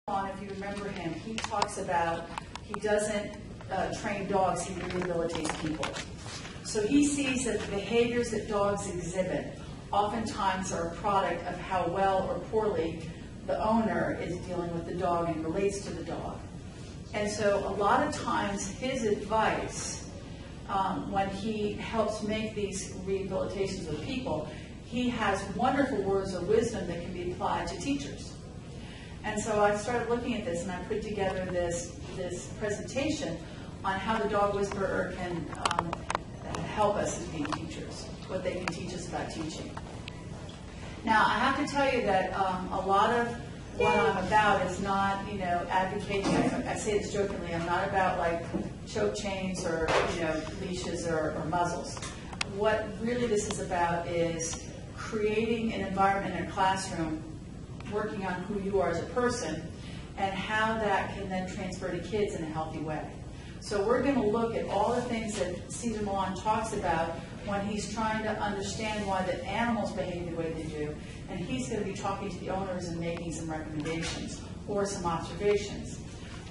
If you remember him, he talks about he doesn't train dogs, he rehabilitates people. So he sees that the behaviors that dogs exhibit oftentimes are a product of how well or poorly the owner is dealing with the dog and relates to the dog. And so a lot of times his advice, when he helps make these rehabilitations with people, he has wonderful words of wisdom that can be applied to teachers. And so I started looking at this, and I put together this presentation on how the dog whisperer can help us as being teachers, what they can teach us about teaching. Now, I have to tell you that a lot of what I'm about is not, advocating. I say this jokingly. I'm not about like choke chains or leashes or muzzles. What really this is about is creating an environment in a classroom, working on who you are as a person, and how that can then transfer to kids in a healthy way. So we're going to look at all the things that Cesar Millan talks about when he's trying to understand why the animals behave the way they do, and he's going to be talking to the owners and making some recommendations or some observations.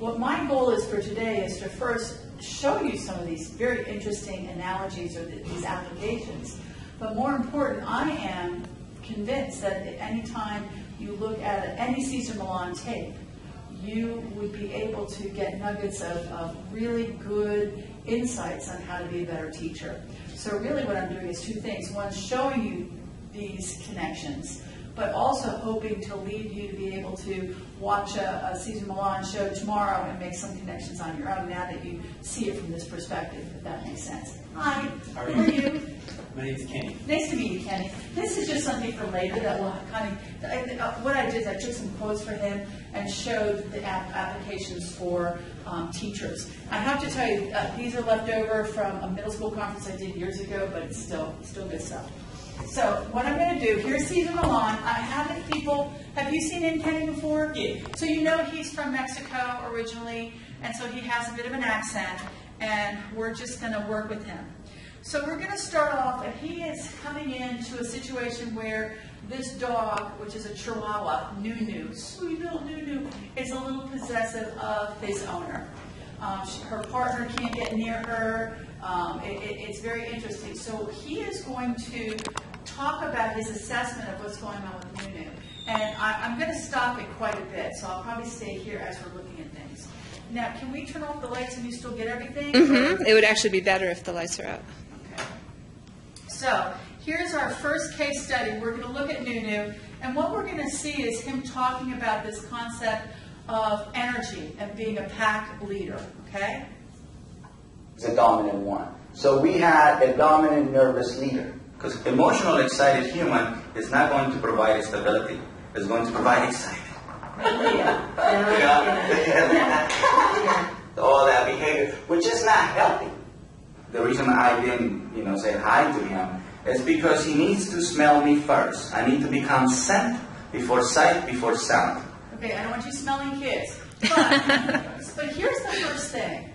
What my goal is for today is to first show you some of these very interesting analogies or these applications, but more important, I am convinced that at any time you look at any Cesar Millan tape, you would be able to get nuggets of really good insights on how to be a better teacher. So really what I'm doing is two things. One, showing you these connections, but also hoping to lead you to be able to watch a Cesar Millan show tomorrow and make some connections on your own now that you see it from this perspective, if that makes sense. Hi, who are you? My name is Kenny. Nice to meet you, Kenny. This is just something for later that will kind of, what I did is I took some quotes for him and showed the applications for teachers. I have to tell you, these are left over from a middle school conference I did years ago, but it's still good stuff. So what I'm going to do, here's Cesar Millan. I haven't have you seen him, Kenny, before? Yeah. So he's from Mexico originally, and so he has a bit of an accent, and we're just going to work with him. So we're going to start off, and he is coming into a situation where this dog, which is a Chihuahua, Nunu, sweet little Nunu, is a little possessive of his owner. Her partner can't get near her. It's very interesting. So he is going to talk about his assessment of what's going on with Nunu. And I'm going to stop it quite a bit, so I'll probably stay here as we're looking at things. Now, can we turn off the lights and you still get everything? Mm-hmm. It would actually be better if the lights are out. Okay. So here's our first case study. We're going to look at Nunu, and what we're going to see is him talking about this concept of energy and being a pack leader, okay? It's a dominant one. So we had a dominant nervous leader. Because emotional, excited human is not going to provide stability. It's going to provide excitement. All that behavior, which is not healthy. The reason I didn't, say hi to him is because he needs to smell me first. I need to become scent before sight, before sound. Okay, I don't want you smelling kids. But here's the first thing.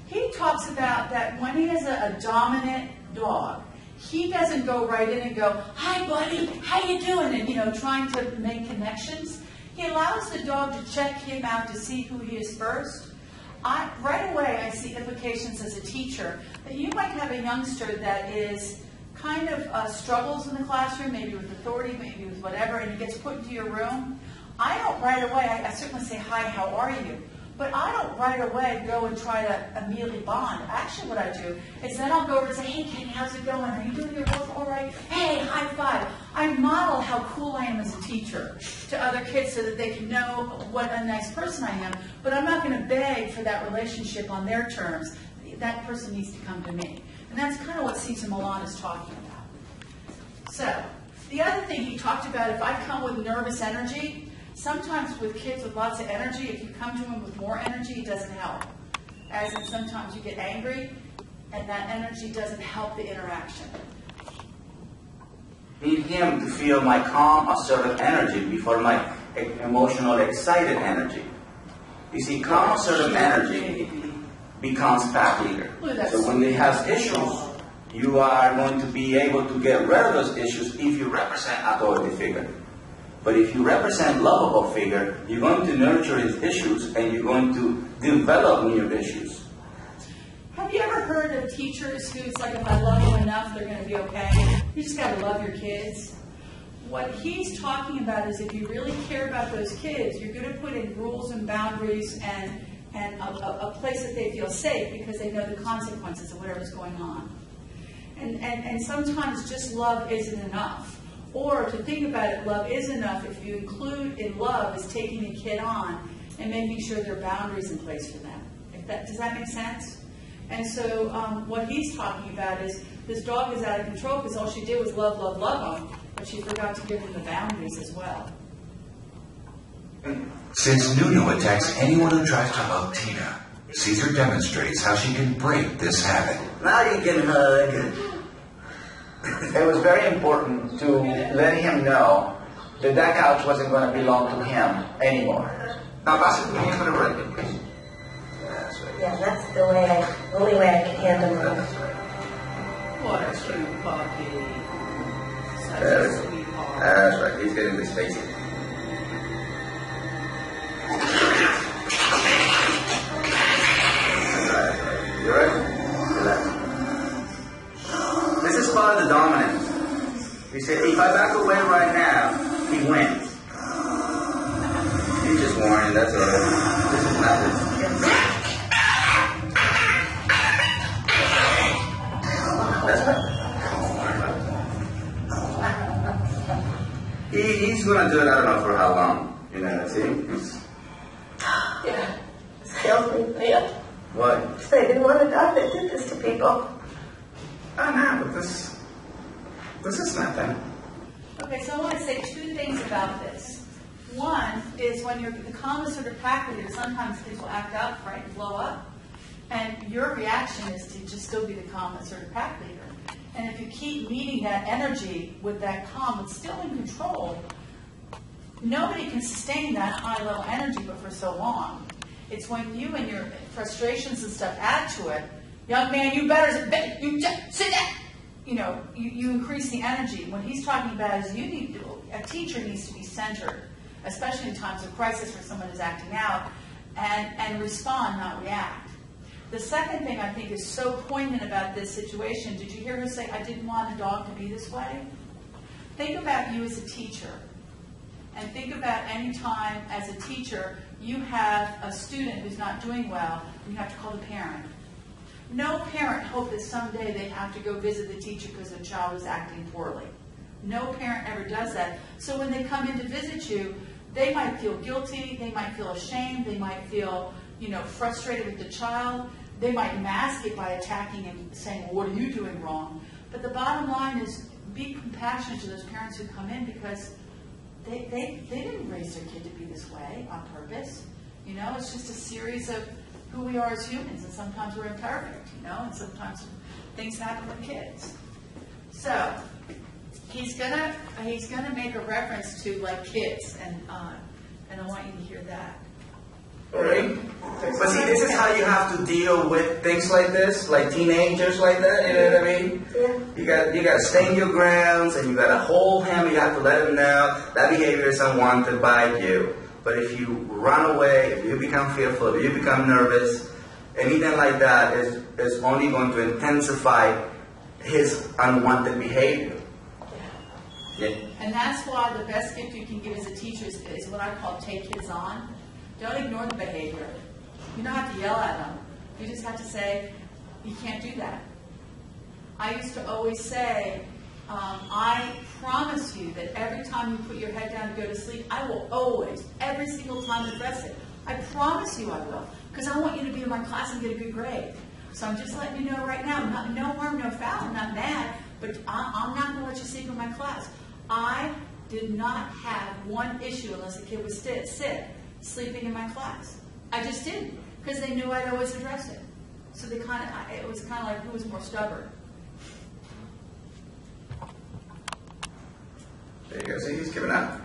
He talks about that when he has a dominant dog, he doesn't go right in and go, "Hi, buddy, how you doing?" and, trying to make connections. He allows the dog to check him out to see who he is first. Right away, I see implications as a teacher that you might have a youngster that is kind of struggles in the classroom, maybe with authority, maybe with whatever, and he gets put into your room. I don't right away, I certainly say, "Hi, how are you?" But I don't right away go and try to immediately bond. Actually, what I do is then I'll go over and say, "Hey, Kenny, how's it going? Are you doing your work all right? Hey, high five." I model how cool I am as a teacher to other kids so that they can know what a nice person I am. But I'm not going to beg for that relationship on their terms. That person needs to come to me. And that's kind of what Cesar Millan is talking about. So, the other thing he talked about, if I come with nervous energy, sometimes with kids with lots of energy, if you come to them with more energy, it doesn't help. As in sometimes you get angry, and that energy doesn't help the interaction. Need him to feel my calm, assertive energy before my emotional, excited energy. You see, calm, assertive energy becomes pack leader. So when they have issues, you are going to be able to get rid of those issues if you represent authority figure. But if you represent lovable figure, you're going to nurture his issues and you're going to develop new issues. Have you ever heard of teachers who's like, if I love them enough, they're going to be okay? You just got to love your kids. What he's talking about is if you really care about those kids, you're going to put in rules and boundaries and a place that they feel safe because they know the consequences of whatever's going on. And sometimes just love isn't enough. Or to think about it, love is enough if you include in love is taking the kid on and making sure there are boundaries in place for them. Does that make sense? And so what he's talking about is this dog is out of control because all she did was love, love, love him, but she forgot to give him the boundaries as well. Since Nunu attacks anyone who tries to hug Tina, Caesar demonstrates how she can break this habit. Now you can hug. It was very important to let him know that that couch wasn't going to belong to him anymore. Now, Bassett, can you put it right in, please? That's right. Yeah, that's the only way I can handle it. That's right. What a cute puppy. Such That's a sweetheart. That's right. He's getting this face. You ready? Relax. This is part of the dominance. He said, if I back away right now, he wins. He's just warning, that's all right. This is not this. That's right. He's going to do it, I don't know for how long. You know, see? Yeah. Scares me. Yeah. What? They didn't want a dog that did this to people. Oh, no, but this is nothing. Okay, so I want to say two things about this. One is when you're the calmest sort of pack leader, sometimes things will act out, right, and blow up. And your reaction is to just still be the calmest sort of pack leader. And if you keep meeting that energy with that calm, but still in control, nobody can sustain that high level energy but for so long. It's when you and your frustrations and stuff add to it, young man, you better sit down. You know, you increase the energy. What he's talking about is a teacher needs to be centered, especially in times of crisis where someone is acting out, and respond, not react. The second thing I think is so poignant about this situation, did you hear her say, I didn't want a dog to be this way? Think about you as a teacher. And think about any time as a teacher you have a student who's not doing well and you have to call the parent. No parent hopes that someday they have to go visit the teacher because their child is acting poorly. No parent ever does that. So when they come in to visit you, they might feel guilty, they might feel ashamed, they might feel, frustrated with the child. They might mask it by attacking and saying, well, what are you doing wrong? But the bottom line is be compassionate to those parents who come in because they didn't raise their kid to be this way on purpose. It's just a series of who we are as humans, and sometimes we're imperfect, and sometimes things happen with kids. So he's gonna make a reference to like kids, and I want you to hear that. Right? But see, this is how you have to deal with things like this, like teenagers like that, you know what I mean? Yeah. You gotta stand your grounds, and you gotta hold him, you have to let him know that behavior is unwanted by you. But if you run away, if you become fearful, if you become nervous, anything like that is only going to intensify his unwanted behavior. Yeah. And that's why the best gift you can give as a teacher is what I call take kids on. Don't ignore the behavior. You don't have to yell at them. You just have to say, you can't do that. I used to always say, I promise you that every time you put your head down to go to sleep, I will always, every single time address it. I promise you I will, because I want you to be in my class and get a good grade. So I'm just letting you know right now, no harm, no foul, I'm not mad, but I'm not going to let you sleep in my class. I did not have one issue unless the kid was sick, sleeping in my class. I just didn't, because they knew I'd always address it. So it was kind of like who was more stubborn. There you go. See, he's giving up.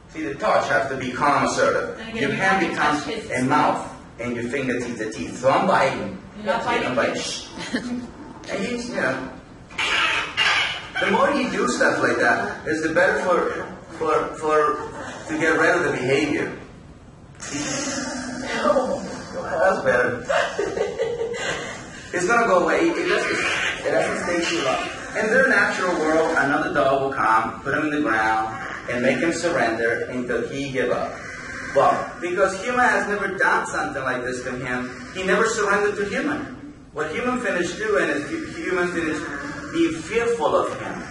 See, the touch has to be calm, assertive. Your hand becomes a mouth, and your fingertips are teeth. So I'm biting. You're not biting. I'm biting. And he's, the more you do stuff like that, is the better to get rid of the behavior. That's better. It's gonna go away. It doesn't stay too long. In their natural world, another dog will come, put him in the ground, and make him surrender until he give up. But because human has never done something like this to him, he never surrendered to human. What human finished doing is human finished being fearful of him.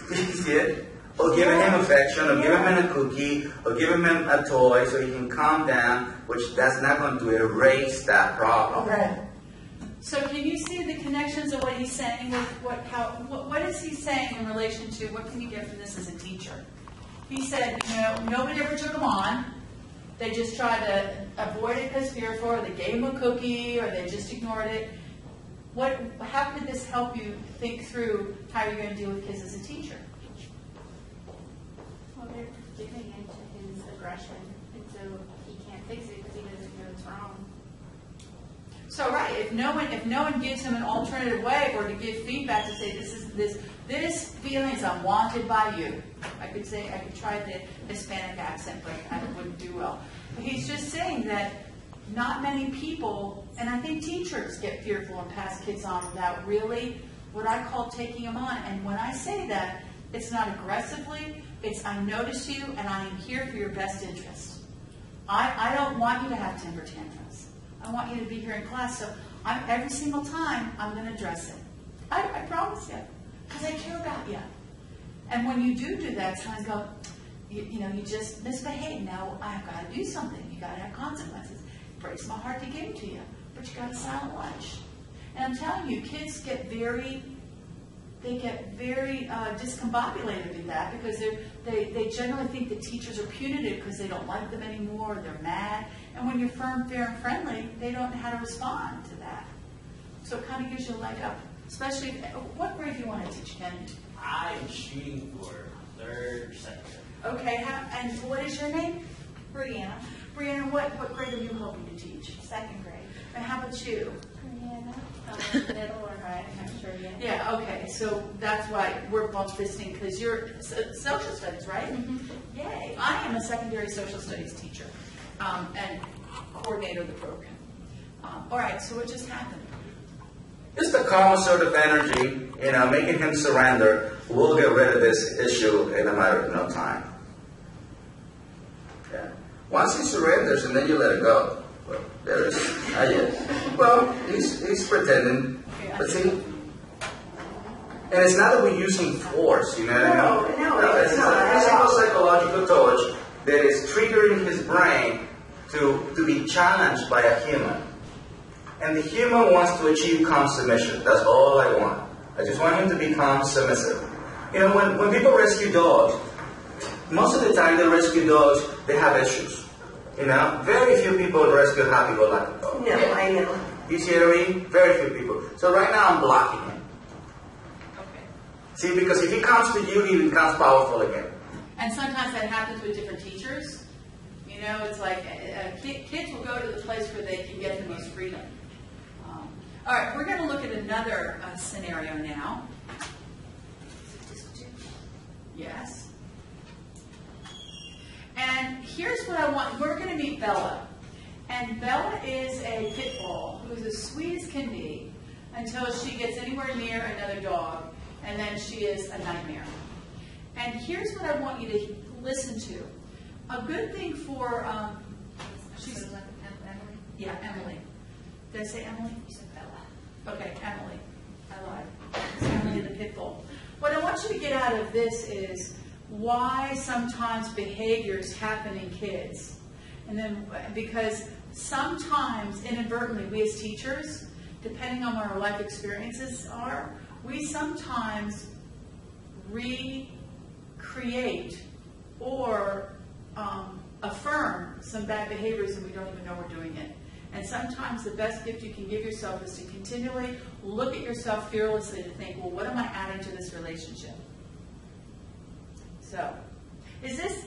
Did you see it? Or giving him affection, or giving him a cookie, or giving him a toy so he can calm down, which that's not going to erase that problem. Right. So can you see the connections of what he's saying with what is he saying in relation to what can you get from this as a teacher? He said, nobody ever took him on. They just tried to avoid it because fearful, or they gave him a cookie, or they just ignored it. How could this help you think through how you're going to deal with kids as a teacher? Well, they're giving into his aggression, and so he can't fix it because he doesn't know it's wrong. So right, if no one gives him an alternative way, or to give feedback to say this feeling is unwanted by you. I could try the Hispanic accent, but I wouldn't do well. But he's just saying that not many people, and I think teachers get fearful and pass kids on without really what I call taking them on. And when I say that, it's not aggressively. It's I notice you and I am here for your best interest. I don't want you to have temper tantrums. I want you to be here in class. So every single time I'm going to address it. I promise you, because I care about you. And when you do that, sometimes go, you just misbehave. Now I've got to do something. You got to have consequences. It breaks my heart to give it to you, but you got a silent lunch. And I'm telling you, kids get very discombobulated with that because they generally think the teachers are punitive because they don't like them anymore, or they're mad. And when you're firm, fair, and friendly, they don't know how to respond to that. So it kind of gives you a leg up. Especially, what grade do you want to teach, Ken? I'm shooting for 3rd or 2nd. Okay, and what is your name? Brianna, Brianna, what grade are you hoping to teach? 2nd grade. And how about you? Brianna, middle or high, I'm not sure yet. Yeah, okay, so that's why we're both visiting, because you're social studies, right? Mm-hmm. Yay. I am a secondary social studies teacher and coordinator of the program. All right, so what just happened? Just a calm sort of energy, making him surrender. We'll get rid of this issue in a matter of no time. Yeah. Once he surrenders, and then you let it go. Well, there it is. Not yet. Well, he's pretending. But see, and it's not that we're using force, you know what I mean? No, It's not. a physical psychological touch that is triggering his brain to be challenged by a human. And the human wants to achieve calm submission. That's all I want. I just want him to be calm, submissive. When people rescue dogs, most of the time the rescue dogs, they have issues. Very few people rescue happy-go-lucky dogs. No, I know. You see what I mean? Very few people. So right now I'm blocking him. Okay. See, because if he comes to you, he becomes powerful again. And sometimes that happens with different teachers. It's like kids will go to the place where they can get the most freedom. All right, we're going to look at another scenario now. Yes. And here's what I want. We're going to meet Bella. And Bella is a pit bull who's as sweet as can be until she gets anywhere near another dog, and then she is a nightmare. And here's what I want you to listen to. A good thing for, she's, Emily. yeah, Emily. Did I say Emily? You said Bella. Okay, Emily. I lied. It's Emily the pit bull. What I want you to get out of this is why sometimes behaviors happen in kids. And then, because sometimes, inadvertently, we as teachers, depending on what our life experiences are, we sometimes recreate or affirm some bad behaviors and we don't even know we're doing it. And sometimes the best gift you can give yourself is to continually look at yourself fearlessly to think, well, what am I adding to this relationship? So, is this